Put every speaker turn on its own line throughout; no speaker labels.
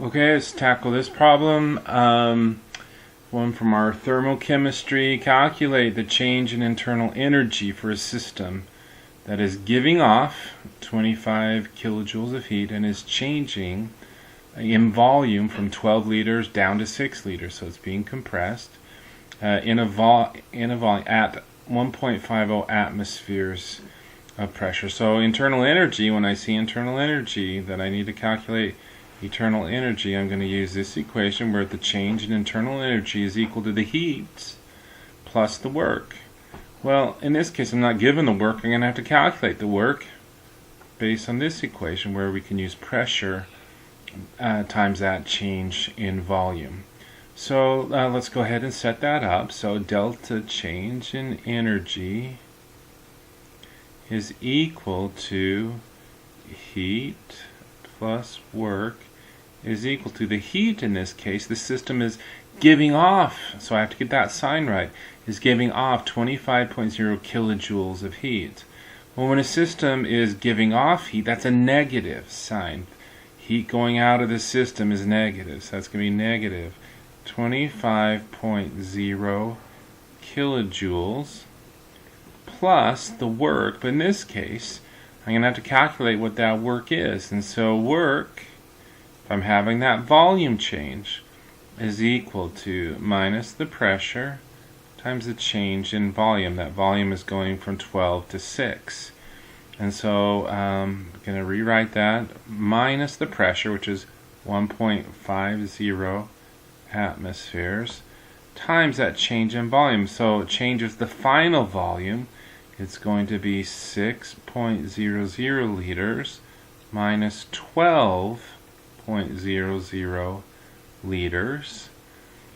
Okay, let's tackle this problem. One from our thermochemistry. Calculate the change in internal energy for a system that is giving off 25 kilojoules of heat and is changing in volume from 12 liters down to 6 liters. So it's being compressed in a volume at 1.50 atmospheres of pressure. So internal energy, when I see internal energy that I need to calculate internal energy, I'm going to use this equation where the change in internal energy is equal to the heat plus the work. Well, in this case, I'm not given the work. I'm going to have to calculate the work based on this equation where we can use pressure times that change in volume. So let's go ahead and set that up. So delta change in energy is equal to heat plus work is equal to the heat. In this case, the system is giving off, so I have to get that sign right, is giving off 25.0 kilojoules of heat. Well, when a system is giving off heat, that's a negative sign. Heat going out of the system is negative, so that's going to be negative 25.0 kilojoules plus the work, but in this case I'm going to have to calculate what that work is. And so work, if I'm having that volume change, is equal to minus the pressure times the change in volume. That volume is going from 12 to 6. And so I'm going to rewrite that minus the pressure, which is 1.50 atmospheres, times that change in volume. So it changes the final volume. It's going to be 6.00 liters minus 12.00 liters.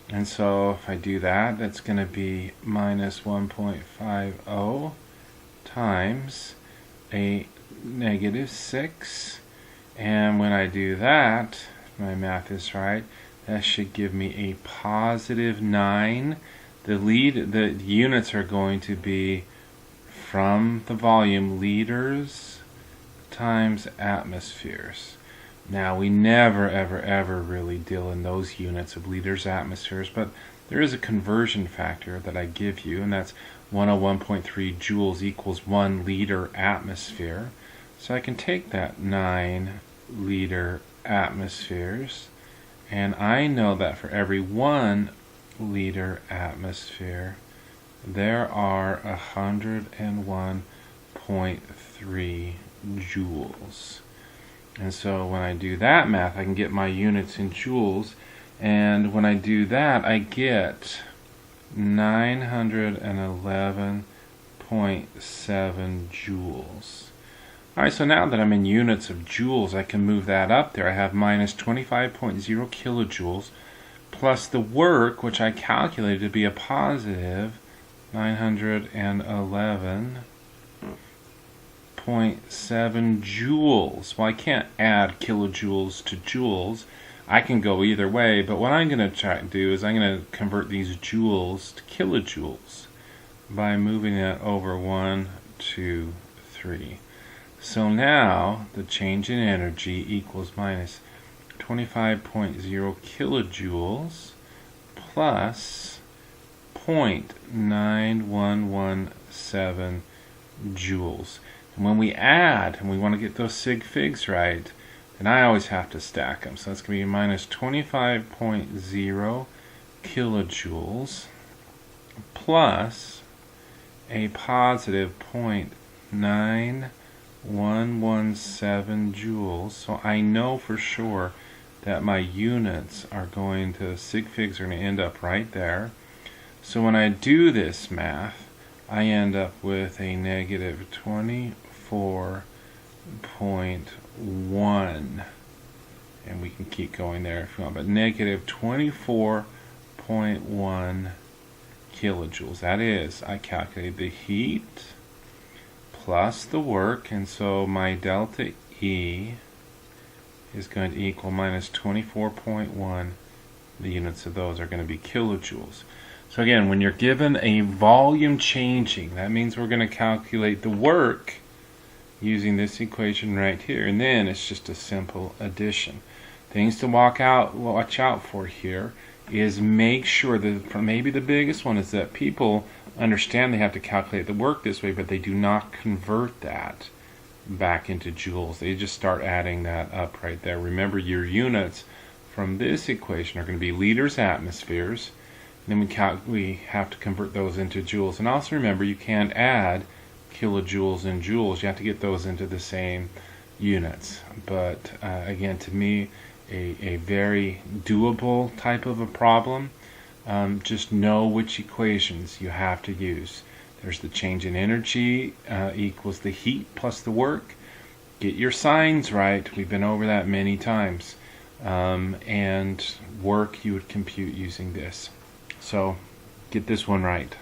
And so if I do that, that's going to be minus 1.50 times a negative 6. And when I do that, if my math is right, that should give me a positive 9. The units are going to be from the volume liters times atmospheres. Now we never ever really deal in those units of liters atmospheres, but there is a conversion factor that I give you, and that's 101.3 joules equals 1 liter atmosphere. So I can take that 9 liter atmospheres, and I know that for every 1 liter atmosphere there are 101.3 joules. And so when I do that math, I can get my units in joules, and when I do that, I get 911.7 joules. Alright, so now that I'm in units of joules, I can move that up there. I have minus 25.0 kilojoules plus the work, which I calculated to be a positive 911.7 joules. Well, I can't add kilojoules to joules. I can go either way, but what I'm going to try to do is I'm going to convert these joules to kilojoules by moving that over 1, 2, 3. So now the change in energy equals minus 25.0 kilojoules plus 0.9117 joules. And when we add, and we want to get those sig figs right, then I always have to stack them. So that's going to be minus 25.0 kilojoules plus a positive 0.9117 joules. So I know for sure that my units are going to, sig figs are going to end up right there. So when I do this math, I end up with a negative 24.1, and we can keep going there if you want, but negative 24.1 kilojoules. That is, I calculated the heat plus the work, and so my delta E is going to equal minus 24.1. The units of those are going to be kilojoules. So again, when you're given a volume changing, that means we're going to calculate the work using this equation right here, and then it's just a simple addition. things to watch out for here is make sure that maybe the biggest one is that people understand they have to calculate the work this way, but they do not convert that back into joules. They just start adding that up right there. Remember, your units from this equation are going to be liters, atmospheres. Then we have to convert those into joules. And also remember, you can't add kilojoules and joules. You have to get those into the same units. But again, to me, a very doable type of a problem. Just know which equations you have to use. There's the change in energy equals the heat plus the work. Get your signs right. We've been over that many times. And work you would compute using this. So get this one right.